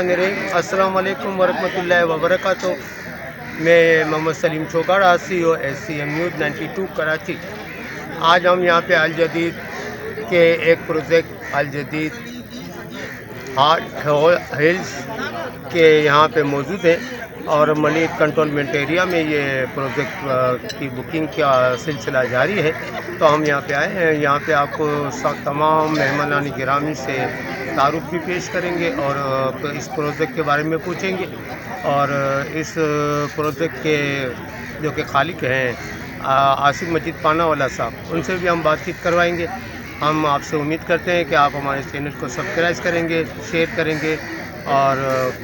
बिस्मिल्लाहिर्रहमानिर्रहीम। अस्सलाम वालेकुम वरहमतुल्लाहि वबरकातुहू। मैं Mohammad Salim Chaugara, CEO SCM news 92 Karachi. आज हम यहाँ पे अल जदीद के एक प्रोजेक्ट अल जदीद हार्ट हिल्स के यहाँ पे मौजूद हैं और मलिक कंटोनमेंट एरिया में ये प्रोजेक्ट की बुकिंग का सिलसिला जारी है। तो हम यहाँ पे आए हैं। यहाँ पे आपको तमाम मेहमानान गिरामी से तारुफ भी पेश करेंगे और इस प्रोजेक्ट के बारे में पूछेंगे और इस प्रोजेक्ट के जो कि खालिक हैं आसिफ मजीद पानावाला साहब, उनसे भी हम बातचीत करवाएंगे। हम आपसे उम्मीद करते हैं कि आप हमारे चैनल को सब्सक्राइब करेंगे, शेयर करेंगे और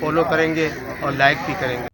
फॉलो करेंगे और लाइक भी करेंगे।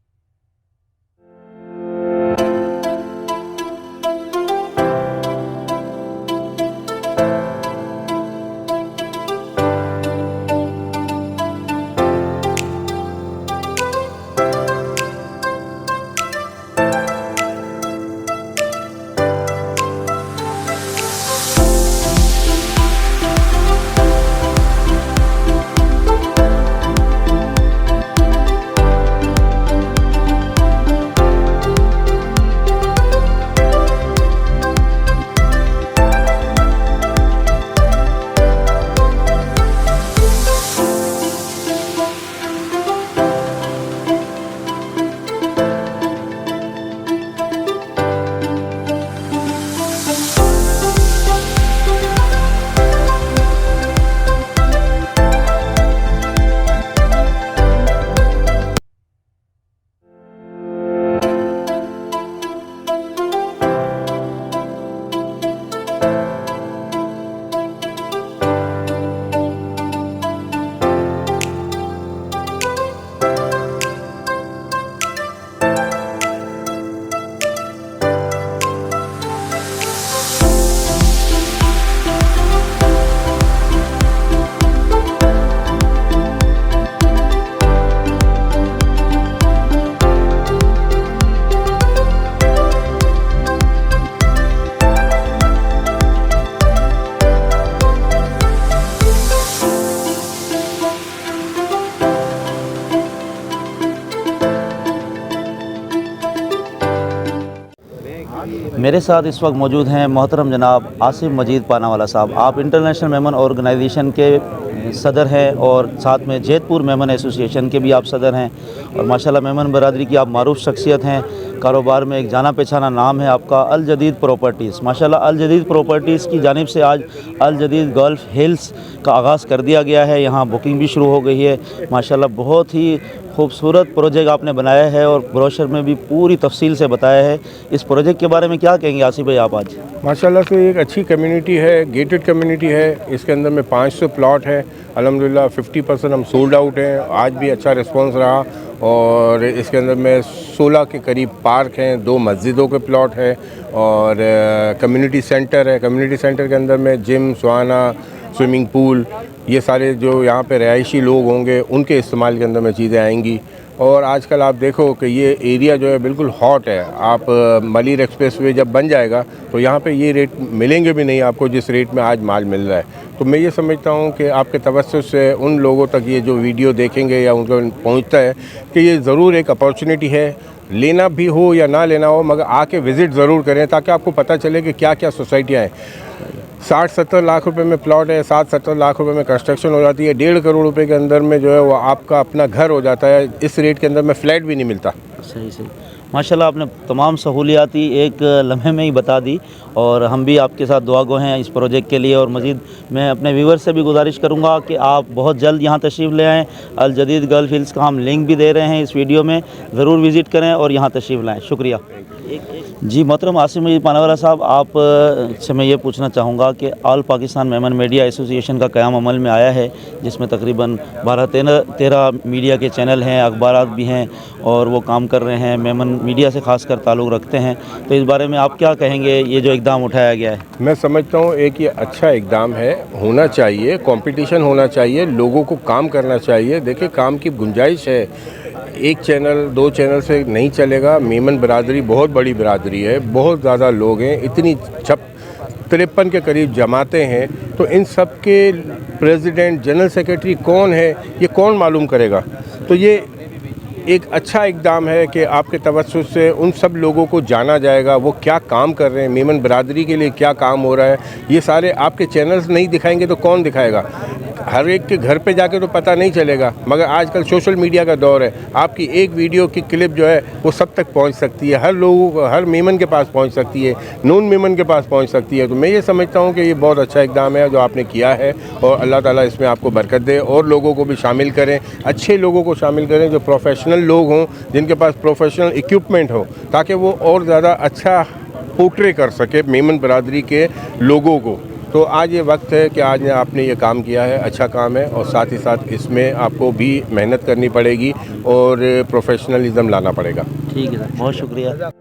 मेरे साथ इस वक्त मौजूद हैं मोहतरम जनाब आसिफ मजीद पानावाला साहब। आप इंटरनेशनल मेमन ऑर्गेनाइजेशन के सदर हैं और साथ में जैतपुर मेमन एसोसिएशन के भी आप सदर हैं और माशाल्लाह मेमन बरादरी की आप मारूफ शख्सियत हैं। कारोबार में एक जाना पहचाना नाम है आपका अल जदीद प्रॉपर्टीज़। माशाल्लाह अल जदीद प्रॉपर्टीज़ की जानिब से आज अल जदीद गल्फ़ हिल्स का आगाज़ कर दिया गया है। यहाँ बुकिंग भी शुरू हो गई है। माशाल्लाह बहुत ही खूबसूरत प्रोजेक्ट आपने बनाया है और ब्रोशर में भी पूरी तफसील से बताया है। इस प्रोजेक्ट के बारे में क्या कहेंगे आसिफ भाई आप आज? माशाल्लाह से एक अच्छी कम्युनिटी है, गेटेड कम्युनिटी है। इसके अंदर में 500 प्लॉट है। अल्हम्दुलिल्लाह 50% हम सोल्ड आउट हैं। आज भी अच्छा रिस्पांस रहा और इसके अंदर में 16 के करीब पार्क हैं, 2 मस्जिदों के प्लॉट है और कम्युनिटी सेंटर है। कम्युनिटी सेंटर के अंदर में जिम, सुहाना, स्विमिंग पूल, ये सारे जो यहाँ पे रहायशी लोग होंगे उनके इस्तेमाल के अंदर में चीज़ें आएंगी। और आजकल आप देखो कि ये एरिया जो है बिल्कुल हॉट है। आप मलिर एक्सप्रेसवे जब बन जाएगा तो यहाँ पे ये रेट मिलेंगे भी नहीं आपको जिस रेट में आज माल मिल रहा है। तो मैं ये समझता हूँ कि आपके तवज्जुह से उन लोगों तक ये जो वीडियो देखेंगे या उनको पहुँचता है कि ये ज़रूर एक अपॉर्चुनिटी है, लेना भी हो या ना लेना हो मगर आके विज़िट ज़रूर करें ताकि आपको पता चले कि क्या क्या सोसाइटियाँ हैं। 60-70 लाख रुपए में प्लॉट है, 7-70 लाख रुपए में कंस्ट्रक्शन हो जाती है। 1.5 करोड़ रुपए के अंदर में जो है वो आपका अपना घर हो जाता है। इस रेट के अंदर में फ्लैट भी नहीं मिलता। सही सही माशाल्लाह आपने तमाम सहूलियाती एक लम्हे में ही बता दी और हम भी आपके साथ दुआगो हैं इस प्रोजेक्ट के लिए। और मज़ीद मैं अपने व्यूवर से भी गुजारिश करूंगा कि आप बहुत जल्द यहाँ तशरीफ़ ले आएँ। अल जदीद गल्फ़ हिल्स का हम लिंक भी दे रहे हैं इस वीडियो में, ज़रूर विज़िट करें और यहाँ तशरीफ़ लाएँ। शुक्रिया जी। मोहतरम आसिफ मजीद पानावाला साहब, आप से मैं ये पूछना चाहूँगा कि all Pakistan Memon media association का क़याम अमल में आया है जिसमें तकरीबन 12-13 मीडिया के चैनल हैं, अखबारात भी हैं और वो काम कर रहे हैं, मेमन मीडिया से ख़ासकर ताल्लुक़ रखते हैं। तो इस बारे में आप क्या कहेंगे, ये जो इक़दाम उठाया गया है? मैं समझता हूँ एक ये अच्छा इक़दाम है, होना चाहिए, कंपटीशन होना चाहिए, लोगों को काम करना चाहिए। देखिए काम की गुंजाइश है, एक चैनल 2 चैनल से नहीं चलेगा। मेमन बरादरी बहुत बड़ी बरादरी है, बहुत ज़्यादा लोग हैं, इतनी 53 के करीब जमातें हैं, तो इन सब के प्रेसिडेंट, जनरल सेक्रेटरी कौन है, ये कौन मालूम करेगा। तो ये एक अच्छा इक़दाम है कि आपके तवज्जुह से उन सब लोगों को जाना जाएगा, वो क्या काम कर रहे हैं, मेमन बरादरी के लिए क्या काम हो रहा है। ये सारे आपके चैनल्स नहीं दिखाएंगे तो कौन दिखाएगा। हर एक के घर पे जाके तो पता नहीं चलेगा, मगर आजकल सोशल मीडिया का दौर है, आपकी एक वीडियो की क्लिप जो है वो सब तक पहुंच सकती है, हर लोगों को, हर मेमन के पास पहुंच सकती है, नून मेमन के पास पहुंच सकती है। तो मैं ये समझता हूं कि ये बहुत अच्छा इक़दाम है जो आपने किया है, और अल्लाह ताला इसमें आपको बरकत दे, और लोगों को भी शामिल करें, अच्छे लोगों को शामिल करें जो प्रोफेशनल लोग हों, जिनके पास प्रोफेशनल इक्विपमेंट हो, ताकि वो और ज़्यादा अच्छा पोर्ट्रे कर सके मेमन बरादरी के लोगों को। तो आज ये वक्त है कि आज आपने ये काम किया है, अच्छा काम है, और साथ ही साथ इसमें आपको भी मेहनत करनी पड़ेगी और प्रोफेशनलिज्म लाना पड़ेगा। ठीक है सर, बहुत शुक्रिया।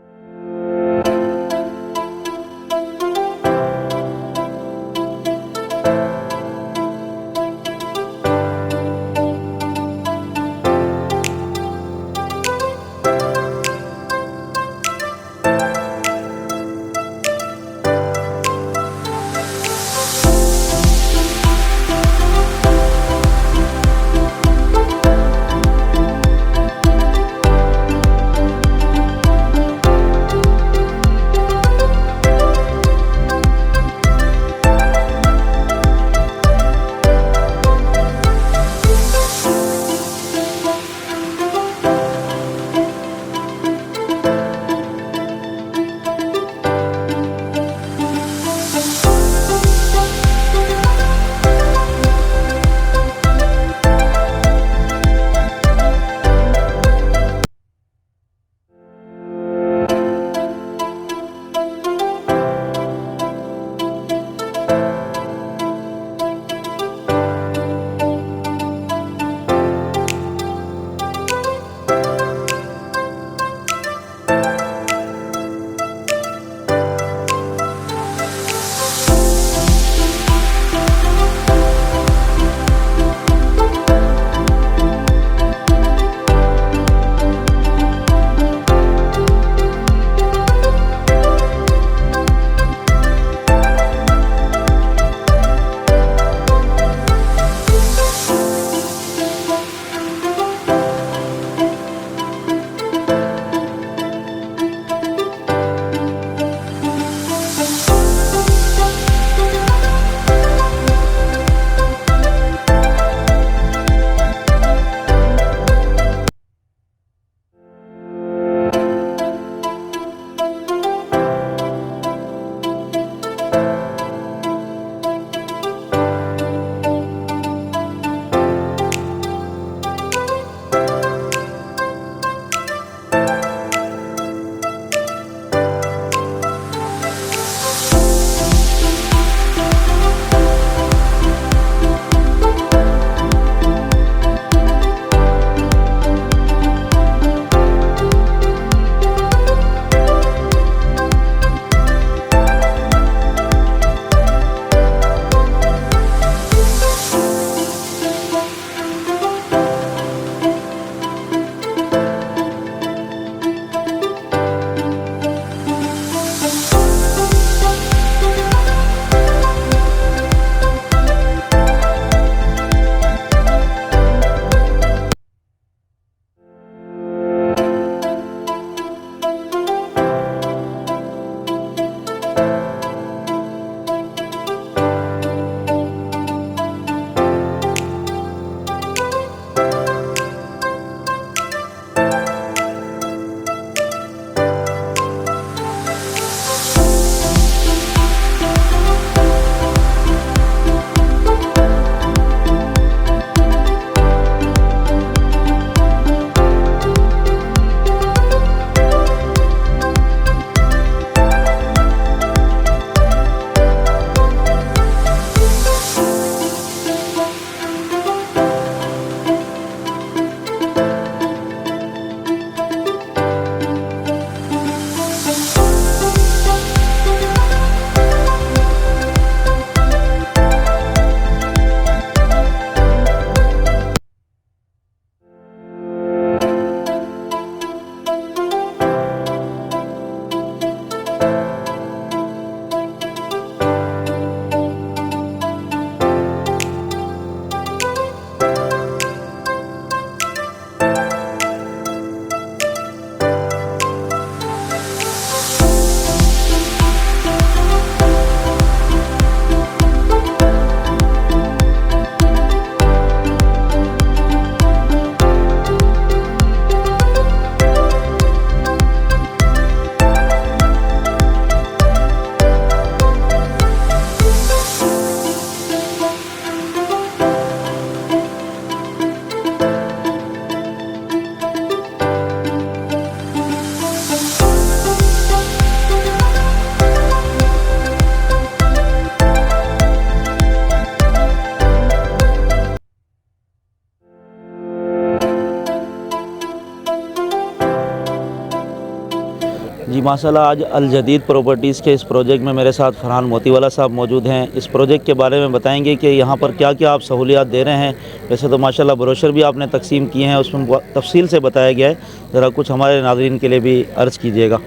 जी माशाल्लाह, आज अल जदीद प्रॉपर्टीज़ के इस प्रोजेक्ट में मेरे साथ फरहान मोतीवाला साहब मौजूद हैं। इस प्रोजेक्ट के बारे में बताएंगे कि यहाँ पर क्या क्या आप सहूलियात दे रहे हैं। वैसे तो माशाल्लाह ब्रोशर भी आपने तकसीम किए हैं, उसमें तफसील से बताया गया है। ज़रा कुछ हमारे नाज़रीन के लिए भी अर्ज़ कीजिएगा।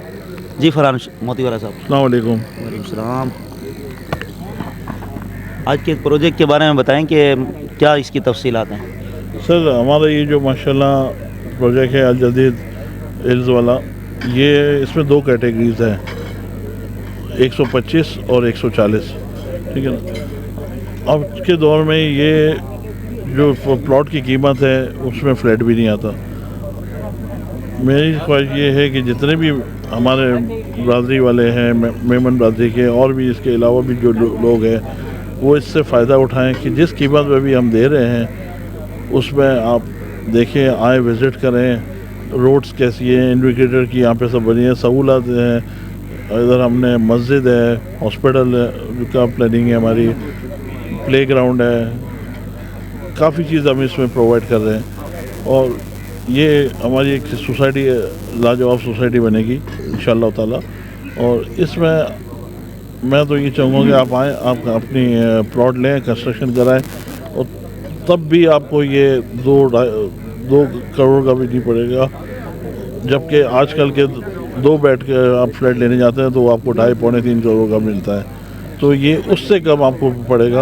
जी फरहान मोतीवाला साहब। अस्सलाम वालेकुम। वालेकुम सलाम। आज के प्रोजेक्ट के बारे में बताएं कि क्या इसकी तफसीलात हैं। सर, हमारा ये जो माशाल्लाह प्रोजेक्ट है अल जदीद हिल्स वाला, ये इसमें दो कैटेगरीज हैं, 125 और 140, ठीक है ना। अब के दौर में ये जो प्लॉट की कीमत है उसमें फ्लैट भी नहीं आता। मेरी ख्वाहिश ये है कि जितने भी हमारे बरादरी वाले हैं, मेमन बरादरी के, और भी इसके अलावा भी जो लोग हैं, वो इससे फ़ायदा उठाएं कि जिस कीमत में भी हम दे रहे हैं उसमें आप देखें, आए विज़िट करें। रोड्स कैसी है, इंडिकेटर की यहाँ पे सब बनी है, सहूलत है। इधर हमने मस्जिद है, हॉस्पिटल का प्लानिंग है, हमारी प्लेग्राउंड है, काफ़ी चीज़ हम इसमें प्रोवाइड कर रहे हैं। और ये हमारी एक सोसाइटी, लाजवाब सोसाइटी बनेगी इंशाअल्लाह ताला। और इसमें मैं तो ये चाहूँगा कि आप आएँ, आप अपनी प्लॉट लें, कंस्ट्रक्शन कराएं, और तब भी आपको ये 2 करोड़ का भी नहीं पड़ेगा। जबकि आजकल के 2 बेड के आप फ्लैट लेने जाते हैं तो आपको 2.5 पौने 3 करोड़ का मिलता है, तो ये उससे कम आपको पड़ेगा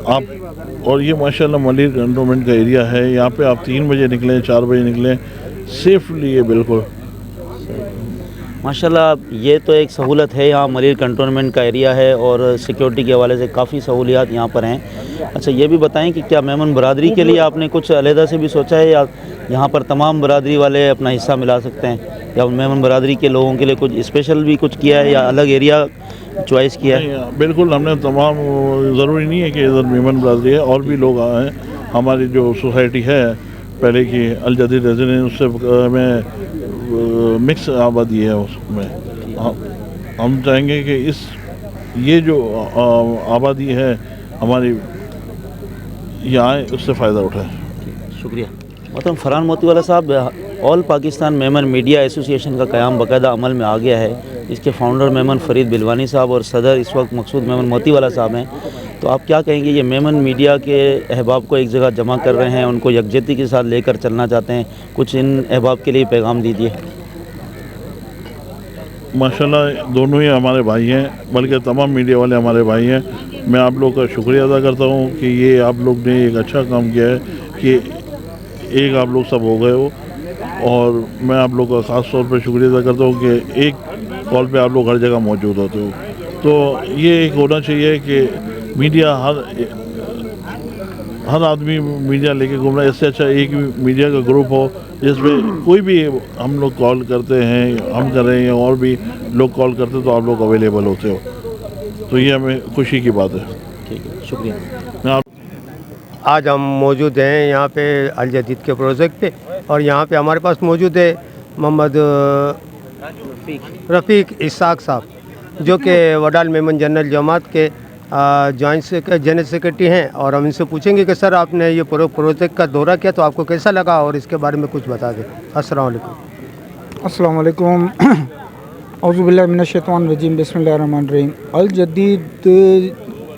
आप। और ये माशाल्लाह मलिक कंटोनमेंट का एरिया है। यहाँ पे आप 3 बजे निकलें, 4 बजे निकलें, सेफली है बिल्कुल। माशाल्लाह, ये तो एक सहूलत है। यहाँ मलिर कंटोनमेंट का एरिया है और सिक्योरिटी के हवाले से काफ़ी सहूलियात यहाँ पर हैं। अच्छा, ये भी बताएं कि क्या मेमन बरादरी के लिए आपने कुछ अलहदा से भी सोचा है, या यहाँ पर तमाम बरादरी वाले अपना हिस्सा मिला सकते हैं, या मेमन बरादरी के लोगों के लिए कुछ स्पेशल भी कुछ किया है, या अलग एरिया चॉइस किया है? बिल्कुल, हमने तमाम, ज़रूरी नहीं है कि इधर मेमन बरादरी है, और भी लोग आए हैं। हमारी जो सोसाइटी है पहले की अल जदीद रेजिडेंस, उससे में मिक्स आबादी है, उसमें हम चाहेंगे कि ये जो आबादी है हमारी यहाँ उससे फ़ायदा उठाए। शुक्रिया। मतलब फरहान मोतीवाला साहब, all Pakistan Memon media association का क़याम बाकायदा अमल में आ गया है। इसके फाउंडर मेमन फ़रीद बिलवानी साहब और सदर इस वक्त मकसूद मेमन मोतीवाला साहब हैं। तो आप क्या कहेंगे, ये मेमन मीडिया के अहबाब को एक जगह जमा कर रहे हैं, उनको यकजहती के साथ लेकर चलना चाहते हैं, कुछ इन अहबाब के लिए पैगाम दीजिए। माशाल्लाह, दोनों ही हमारे भाई हैं, बल्कि तमाम मीडिया वाले हमारे भाई हैं। मैं आप लोग का शुक्रिया अदा करता हूँ कि ये आप लोग ने एक अच्छा काम किया है कि एक आप लोग सब हो गए हो। और मैं आप लोग का ख़ास तौर पर शुक्रिया अदा करता हूँ कि एक कॉल पे आप लोग हर जगह मौजूद होते हो। तो ये एक होना चाहिए कि मीडिया, हर आदमी मीडिया लेके घूम रहा है। इससे अच्छा एक मीडिया का ग्रुप हो जिसमें कोई भी हम लोग कॉल करते हैं, हम कर रहे हैं, और भी लोग कॉल करते हैं, तो आप लोग अवेलेबल होते हो, तो ये हमें खुशी की बात है। ठीक है, शुक्रिया। आज हम मौजूद हैं यहाँ पे अल जदीद के प्रोजेक्ट पे, और यहाँ पे हमारे पास मौजूद है मोहम्मद रफ़ीक इसाक साहब, जो कि वडाल मेमन जनरल जमात के जॉइंट जनरल सेक्रेटरी हैं। और हम इनसे पूछेंगे कि सर, आपने ये प्रोजेक्ट का दौरा किया तो आपको कैसा लगा, और इसके बारे में कुछ बता दें। अस्सलाम वालेकुम। अस्सलाम वालेकुम। औज़ु बिल्लाहि मिनश शैतानिर रजीम, बिस्मिल्लाहिर रहमानिर रहीम। अल जदीद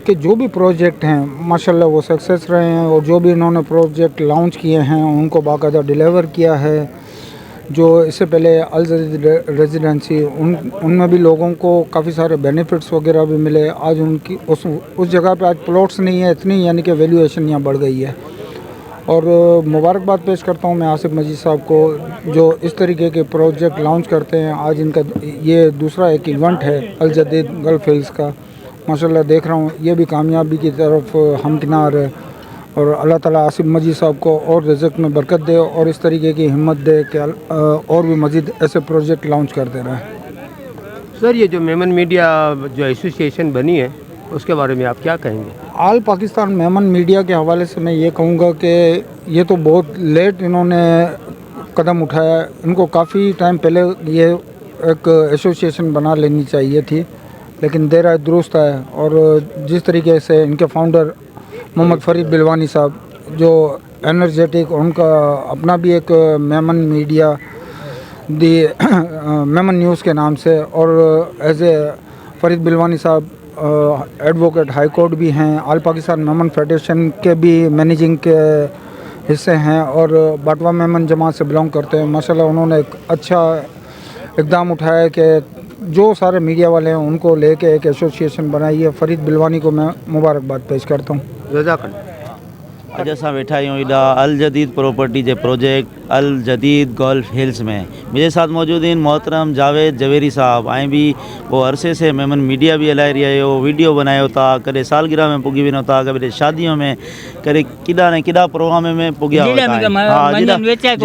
के जो भी प्रोजेक्ट हैं माशाल्लाह वो सक्सेस रहे हैं, और जो भी इन्होंने प्रोजेक्ट लॉन्च किए हैं उनको बाकायदा डिलीवर किया है। जो इससे पहले अल जदीद रेजिडेंसी, उनमें भी लोगों को काफ़ी सारे बेनिफिट्स वगैरह भी मिले। आज उनकी उस जगह पे आज प्लॉट्स नहीं है इतनी, यानी कि वैल्यूएशन यहाँ बढ़ गई है। और मुबारकबाद पेश करता हूँ मैं आसिफ मजीद साहब को, जो इस तरीके के प्रोजेक्ट लॉन्च करते हैं। आज इनका ये दूसरा एक इवेंट है अल जदीद गल्फ हिल्स का। माशाल्लाह देख रहा हूँ ये भी कामयाबी की तरफ हमकिनार है, और अल्लाह ताला आसिफ मजीद साहब को और रिज़्क़ में बरकत दे, और इस तरीके की हिम्मत दे कि और भी मज़ीद ऐसे प्रोजेक्ट लॉन्च करते रहें। सर, ये जो मेमन मीडिया जो एसोसिएशन बनी है उसके बारे में आप क्या कहेंगे? ऑल पाकिस्तान मेमन मीडिया के हवाले से मैं ये कहूँगा कि ये तो बहुत लेट इन्होंने कदम उठाया। इनको काफ़ी टाइम पहले ये एक एसोसिएशन बना लेनी चाहिए थी, लेकिन देर आए दुरुस्त है। और जिस तरीके से इनके फाउंडर मोहम्मद फ़रीद बिलवानी साहब, जो एनर्जेटिक, उनका अपना भी एक मेमन मीडिया दी मेमन न्यूज़ के नाम से, और एज ए फरीद बिलवानी साहब एडवोकेट हाई कोर्ट भी हैं, ऑल पाकिस्तान मेमन फेडरेशन के भी मैनेजिंग के हिस्से हैं और बाटवा मेमन जमात से बिलोंग करते हैं। माशाल्लाह उन्होंने एक अच्छा इक़दाम उठाया कि जो सारे मीडिया वाले हैं उनको लेके एक एसोसिएशन बनाई है। फरीद बिलवानी को मैं मुबारकबाद पेश करता हूँ। जज़ाकल्लाह। अॼु असां वेठा आहियूं एॾा अल जदीद प्रॉपर्टी जे प्रोजेक्ट अल जदीद गोल्फ हिल्स में। मुंहिंजे साथ मौजूद आहिनि मोहतरम जावेद जवेरी साहब। ऐं बि पोइ अरसे से मेमन मीडिया बि हलाए रही आहियो, वीडियो बनायो था, कॾहिं सालगिरह में पुॻी वञो था, कॾहिं शादियों में, कॾहिं केॾा न केॾा प्रोग्राम में पुॻिया मंझंदि वेचाए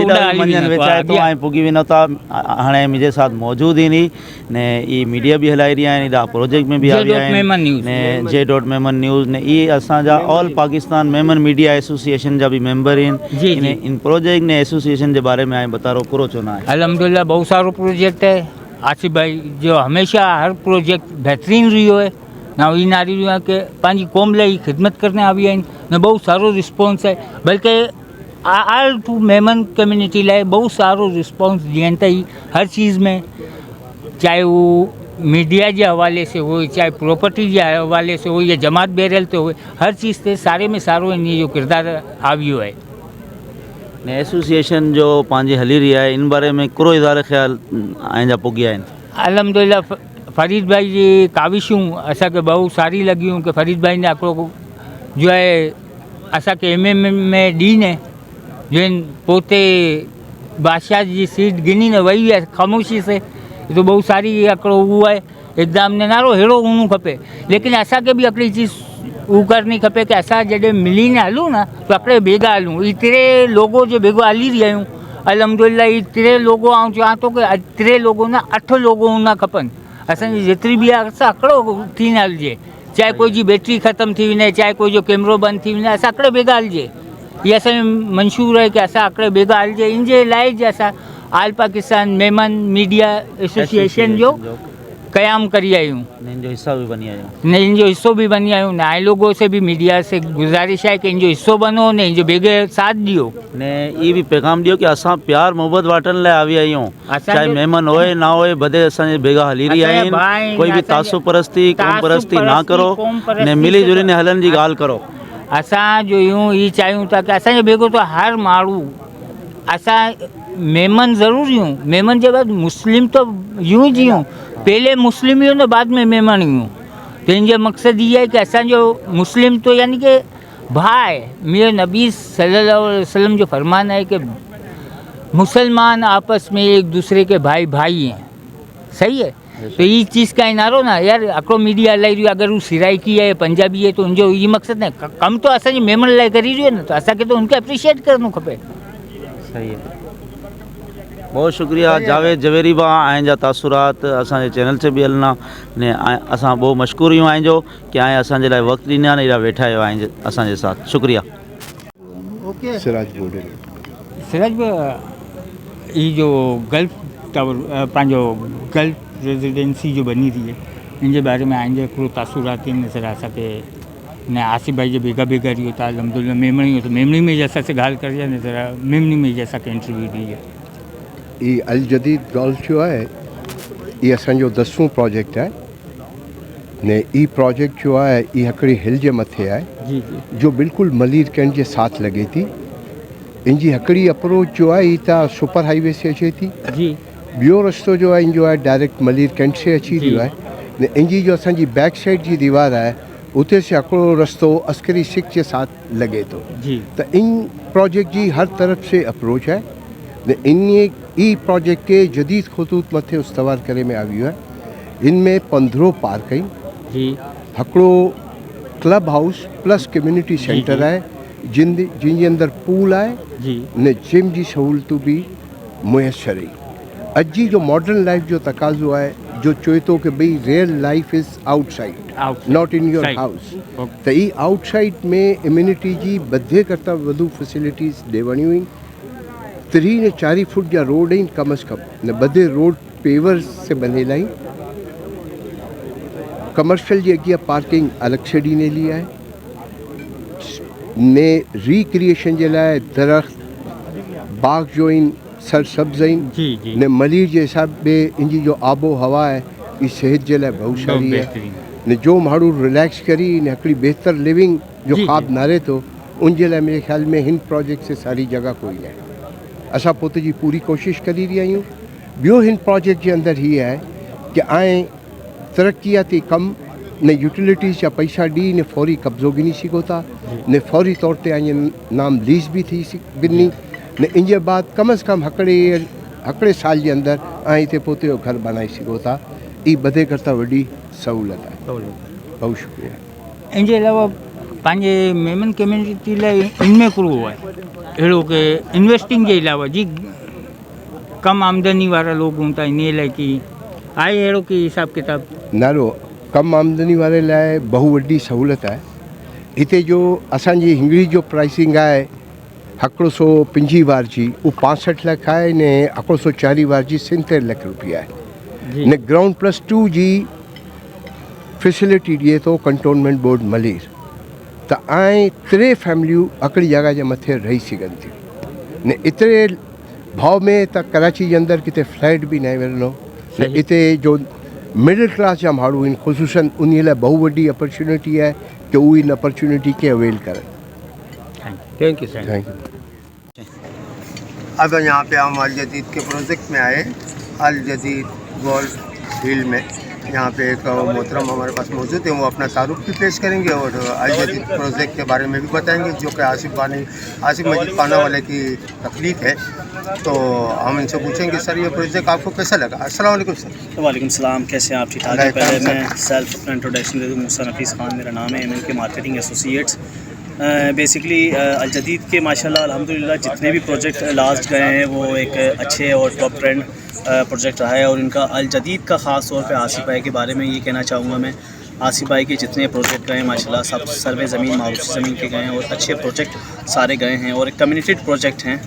थो ऐं पुॻी वञो था। हाणे मुंहिंजे साथ मौजूद आहिनि ने ई मीडिया बि हलाए रहिया आहिनि, एॾा प्रोजेक्ट में बि हलिया आहिनि ने जे डॉट मेमन न्यूज़ ने ई असांजा all Pakistan Memon media association जा भी मेंबर आहिनि। इन प्रोजेक्ट ने एसोसिएशन के बारे में बतारो पूरो चुना है। अल्हम्दुलिल्लाह बहुत सारो प्रोजेक्ट है। आसिफ भाई जो हमेशा हर प्रोजेक्ट बेहतरीन रही है ना, ये नारी रही है कि पांजी कौम लाई खिदमत करने आई है ना, बहुत सारो रिस्पॉन्स है। बल्कि आल टू मेमन कम्युनिटी लाई बहुत सारो रिस्पॉन्स दियन थी हर चीज़ में, चाहे वो मीडिया के हवाले से हो, चाहे प्रॉपर्टी के हवाले से हो, या जमात बहरल तो हो, हर चीज़ से सारे में सारो इन जो किरदार आवियो है। ने एसोसिएशन जो पांजी हली रही है इन बारे में करो इज़ार ख्याल आइंदा पुगिया आहिनि। अल्हम्दुलिल्लाह फरीद भाई जी काविशूं असा के बहुत सारी लगियूं कि फरीद भाई ने आकड़ो जो है असा के एमएम में डी ने जो इन पोते बादशाह जी सीट गिनी ने वही है खामोशी से, तो बहुत सारी आकड़ो हुआ है एकदम ने नारो हेड़ो हूं खपे। लेकिन असा के भी अकड़ी चीज़ वो करनी खपे कि असा जॾहिं मिली ने हलूं ना तो अकड़े बेगा हलूं। इतरे लोगो जो बेगो हली रही आहियूं अल्हम्दुलिल्लाह, इतरे लोगो आऊं चवां थो कि इतरे लोगो ना 8 लोगो हूंदा खपनि। असांजी जेतिरी बि आहे असां हिकिड़ो थी न हलिजे, चाहे कोई जी बैटरी ख़तम थी वञे, चाहे कोई जो कैमरो बंदि थी वञे, असां हिकिड़े बेगा हलिजे। ये असांजो मंशूर है कि असां हिकिड़े बेगा हलिजे। इन जे लाइ जे असां all Pakistan Memon media association जो क़याम करी आहियूं, इनजो हिस्सा भी बनी आहियूं ने इनजो हिस्सो भी बनी आहियूं। नए लोगों से भी मीडिया से गुजारिश है कि इनजो हिस्सो बनो ने इनजो बेगे साथ दियो ने ये भी पैगाम दियो कि असां प्यार मोहब्बत वाटन लाइ आवी आहियूं, चाहे मेहमान होए ना होए बदे असांजे बेगा हली रही आहिनि। कोई भी तासुब परस्ती क़ौम परस्ती ना करो ने मिली जुली ने हलन जी ॻाल्हि करो। असां जो यूं ही चाहियूं था कि असांजे बेगो तो हर माण्हू असां मेमन ज़रूर यूं, मेमन के बाद मुस्लिम तो यूं जियूं, पहले मुस्लिम यूं तो बाद में मेमन यूं। तो इनका मकसद ये है कि असांजो मुस्लिम तो यानी कि भाई, मेरे नबी सल्लल्लाहु अलैहि वसल्लम जो फरमान है कि मुसलमान आपस में एक दूसरे के भाई भाई हैं, सही है। तो ये चीज़ का इनारो ना यार अकड़ो मीडिया हलाई रही, अगर वो सिराइकी है पंजाबी है तो उनजो ये मकसद है कम तो असांजे मेमन लाइ करी रही है ना, तो असांखे तो उनके अप्रिशिएट करणो खपे। सही है, बहुत शुक्रिया जावेद जवेरी बा आहिनि जा तासुरात असांजे चैनल से भी हलना ने असां बहुत मशकूर आहियूं आहिनि जो कि आए असांजे लाइ वक़्तु ॾिना ने एॾा वेठा आहियो आहिनि असांजे साथ, शुक्रिया। सिराज ये जो गल्फ टावर पंहिंजो गल्फ रेजिडेंसी जो बनी रही है इनके बारे में आइंदे हिकिड़ो तासुरात नज़र असांखे ने आसिफ भाई जे बेगा बेगा रही होता अल्हम्दुलिल्लाह मेमणी हो तो मेमणी में जैसा से ॻाल्हि करिए नज़र मेमणी में जैसा के इंटरव्यू दी है। ये अल जदीद गोल्फ जो है ये असो 10वां प्रोजेक्ट है ने ई प्रोजेक्ट जो है ये हकड़ी हिल के मथे है जी जी जो बिल्कुल मलीर कैंट के साथ लगे थी। इनकी हकड़ी अप्रोच जो है ये सुपर हाईवे से अचे थी जी, बियो रस्तो जो है इन जो है डायरेक्ट मलीर कैंट से अची रही है ने इनकी जो असांजी बैक साइड की दीवार है उते से हिकिड़ो रस्तो अस्करी सिख के साथ लगे तो जी। तो इन प्रोजेक्ट की हर तरफ से अप्रोच है ने इन ई प्रोजेक्ट के जदीद खतूत मथे उस्तवार करे में आवियो है। इनमें 15 पार्क हैं जी, हिकिड़ो club house plus community centre है जिन अंदर पूल है जी ने जिम की सहूलतूं भी मुयसर है। अज जी जो मॉडर्न लाइफ जो तकाज़ो है जो चवे तो कि भाई real life is outside not in your house, तो ये आउटसाइड में इम्यूनिटी जी बधे करता वधू फैसिलिटीज़ ॾेवणियूं आहिनि। 3 ने 4 फुट जा रोड आहिनि कम अज़ कम ने बधे रोड पेवर से बनेल आहिनि। कमर्शियल जी अॻियां पार्किंग अलॻि से ॾिनल आहे ने रिक्रिएशन जे लाइ दरख़्त बाग जो आहिनि सरसब्ज़ आहिनि जी जी ने मलीर जे हिसाब ॿिए इनजी जो आबो हवा आहे ई सिहत जे लाइ बहुत सारी है ने जो माण्हू रिलैक्स करी ने हिकिड़ी बहितर लिविंग जो जी, ख़्वाब जी। नारे थो उनजे लाइ मेरे ख़्याल में हिन प्रोजेक्ट से सारी जगह कोई न असां पोइ जी पूरी कोशिश करी रहिया आहियूं। ॿियो हिन प्रोजेक्ट जे अंदरि हीअ आहे कि ऐं तरक़ियाती कम ने यूटिलिटीज़ जा पैसा ॾी ने फौरी कब्ज़ो गिनी सघो था ने फौरी तौर ते नाम लीज़ भी थी गिनी ने इन जे बाद कम अज़ कम हिकिड़े साल जे अंदरि ऐं हिते पोते जो घर बनाए सघो था। ई बधे करता वॾी सहूलियत आहे। बहुत शुक्रिया। इन जे अलावा पंहिंजे मेमन कम्युनिटी लाइ इनमें पूरो आहे अहिड़ो की इन्वेस्टिंग जे अलावा जी कम आमदनी वारा लोग हूं था इन लाइ की आहे अहिड़ो की हिसाब किताब नालो कम आमदनी वारे लाइ बहु वॾी सहूलियत आहे। हिते जो असांजी हिंगड़ी जो प्राइसिंग आहे 150 वार जी वो 65 लाख आहे ने 140 वार जी 70 लाख रुपया आहे ने ग्राउंड +2 जी फैसिलिटी ॾिए थो कंटोनमेंट बोर्ड मलीर त ऐं 3 फैमिलियूं हिकिड़ी जॻह जे मथे रही सघनि थियूं ने एतिरे भाव में त कराची जे अंदरि किथे फ्लैट बि न मिलंदो ने हिते जो मिडिल क्लास जा माण्हू आहिनि ख़ुशूसन उन लाइ बहु वॾी अपॉर्चुनिटी है कि वो इन अपॉर्चुनिटी के अवेल करें। Thank you sir. Thank you. अब यहाँ पे हम अल जदीद के प्रोजेक्ट में आए। अल जदीद गोल्फ फील्ड में यहाँ पे एक मोहतरम हमारे पास मौजूद है, वो अपना तारुफ भी पेश करेंगे और अल जदीद प्रोजेक्ट के बारे में भी बताएंगे जो कि आसिफ मजीद पाना वाले की तकलीफ है। तो हम इनसे पूछेंगे सर ये प्रोजेक्ट आपको कैसा लगा। अस्सलाम वालेकुम सर। वालेकुम सलाम, कैसे हैं आप? ठीक ठाक है। पहले मैं सेल्फ अपना इंट्रोडक्शन दे दूँ। मूसा नफीस खान मेरा नाम है, एमएन के मार्केटिंग एसोसिएट्स। बेसिकली अल जदीद के माशाल्लाह अल्हम्दुलिल्लाह जितने भी प्रोजेक्ट लास्ट गए हैं वो एक अच्छे और टॉप ट्रेंड प्रोजेक्ट रहा है। और इनका अल जदीद का ख़ास तौर पे आसिफ भाई के बारे में ये कहना चाहूँगा मैं, आसिफ भाई के जितने प्रोजेक्ट गए माशाल्लाह सब सर्वे ज़मीन मारूसी ज़मीन के गए हैं और अच्छे प्रोजेक्ट सारे गए हैं और एक कम्युनिटेड प्रोजेक्ट हैं।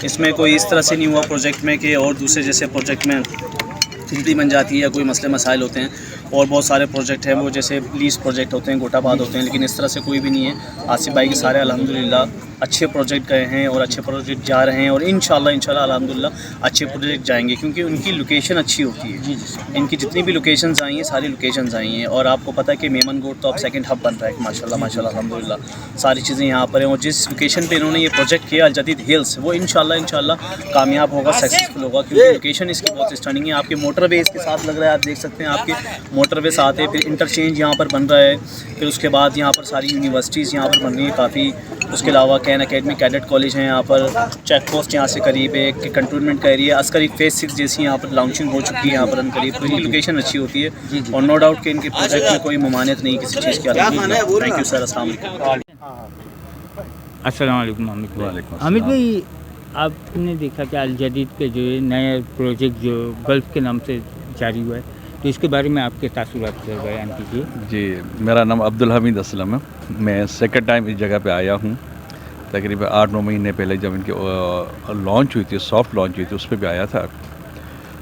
इसमें कोई इस तरह से नहीं हुआ प्रोजेक्ट में कि और दूसरे जैसे प्रोजेक्ट में खिचड़ी बन जाती है या कोई मसले मसाइल होते हैं और बहुत सारे प्रोजेक्ट हैं वो जैसे लीज प्रोजेक्ट होते हैं, गोटाबाद होते हैं, लेकिन इस तरह से कोई भी नहीं है। आसिफ भाई के सारे अल्हम्दुलिल्लाह अच्छे प्रोजेक्ट गए हैं और अच्छे प्रोजेक्ट जा रहे हैं और इंशाल्लाह अल्हम्दुलिल्लाह अच्छे प्रोजेक्ट जाएंगे क्योंकि उनकी लोकेशन अच्छी होती है। इनकी जितनी भी लोकेशंस आई हैं सारी लोकेशंस आई हैं और आपको पता है कि मेमन गोट तो अब सेकंड हब बन रहा है माशाल्लाह अल्हम्दुलिल्लाह सारी चीज़ें यहाँ पर हैं। और जिस लोकेशन पे इन्होंने ये प्रोजेक्ट किया अल जदीद हिल्स वो इंशाल्लाह कामयाब होगा, सक्सेसफुल होगा क्योंकि लोकेशन इसकी बहुत स्टनिंग है। आपके मोटरवे इसके साथ लग रहा है, आप देख सकते हैं आपके मोटरवे साथ है, फिर इंटरचेंज यहाँ पर बन रहा है, फिर उसके बाद यहाँ पर सारी यूनिवर्सिटीज़ यहाँ पर बन रही हैं काफ़ी। उसके अलावा कैन अकेडमी कैडेट कॉलेज हैं यहाँ पर, चेक पोस्ट यहाँ से करीब है, एक कंटोनमेंट का एरिया, अस्करी फेज़ 6 जैसी यहाँ पर लॉन्चिंग हो चुकी है यहाँ पर करीब। तो इनकी लोकेशन अच्छी होती है और नो डाउट कि इनके प्रोजेक्ट में कोई ममानियत नहीं किसी चीज़ की। Thank you sir. अस्सलाम वालेकुम। हामिद भाई आपने देखा कि अल जदीद के जो नए प्रोजेक्ट जो गल्फ़ के नाम से जारी हुआ है तो इसके बारे में आपके तासुरात बयान कीजिए। जी, मेरा नाम अब्दुल हमीद असलम है। मैं सेकंड टाइम इस जगह पे आया हूँ। तकरीबन 8-9 महीने पहले जब इनकी लॉन्च हुई थी, सॉफ्ट लॉन्च हुई थी, उस पर भी आया था।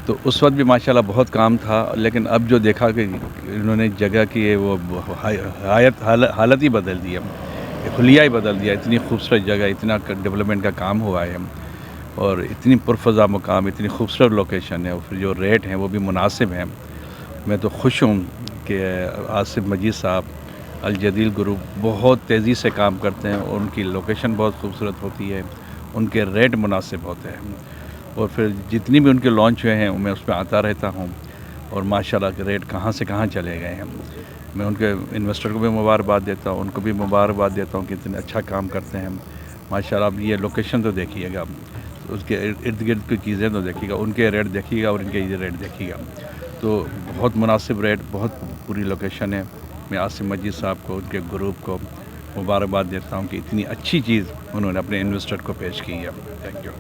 तो उस वक्त भी माशाल्लाह बहुत काम था, लेकिन अब जो देखा कि इन्होंने जगह की है वो हालत ही बदल दी है, खुलिया ही बदल दिया। इतनी खूबसूरत जगह, इतना डेवलपमेंट का काम हुआ है और इतनी पुरफ़ज़ा मुकाम, इतनी खूबसूरत लोकेशन है और फिर जो रेट हैं वो भी मुनासिब हैं। मैं तो खुश हूँ कि आसिफ मजीद साहब अल जदीद ग्रुप बहुत तेज़ी से काम करते हैं और उनकी लोकेशन बहुत खूबसूरत होती है, उनके रेट मुनासिब होते हैं और फिर जितनी भी उनके लॉन्च हुए हैं मैं उस पर आता रहता हूँ और माशाल्लाह के रेट कहाँ से कहाँ चले गए हैं। मैं उनके इन्वेस्टर को भी मुबारकबाद देता हूँ, उनको भी मुबारकबाद देता हूँ कि इतने अच्छा काम करते हैं माशाल्लाह। अब ये लोकेशन तो देखिएगा, उसके इर्द गिर्द की चीज़ें तो देखिएगा, उनके रेट देखिएगा और इनके ये रेट देखिएगा, तो बहुत मुनासिब रेट, बहुत पूरी लोकेशन है। मैं आसिफ मजीद साहब को, उनके ग्रुप को मुबारकबाद देता हूँ कि इतनी अच्छी चीज़ उन्होंने अपने इन्वेस्टर को पेश की है। Thank you.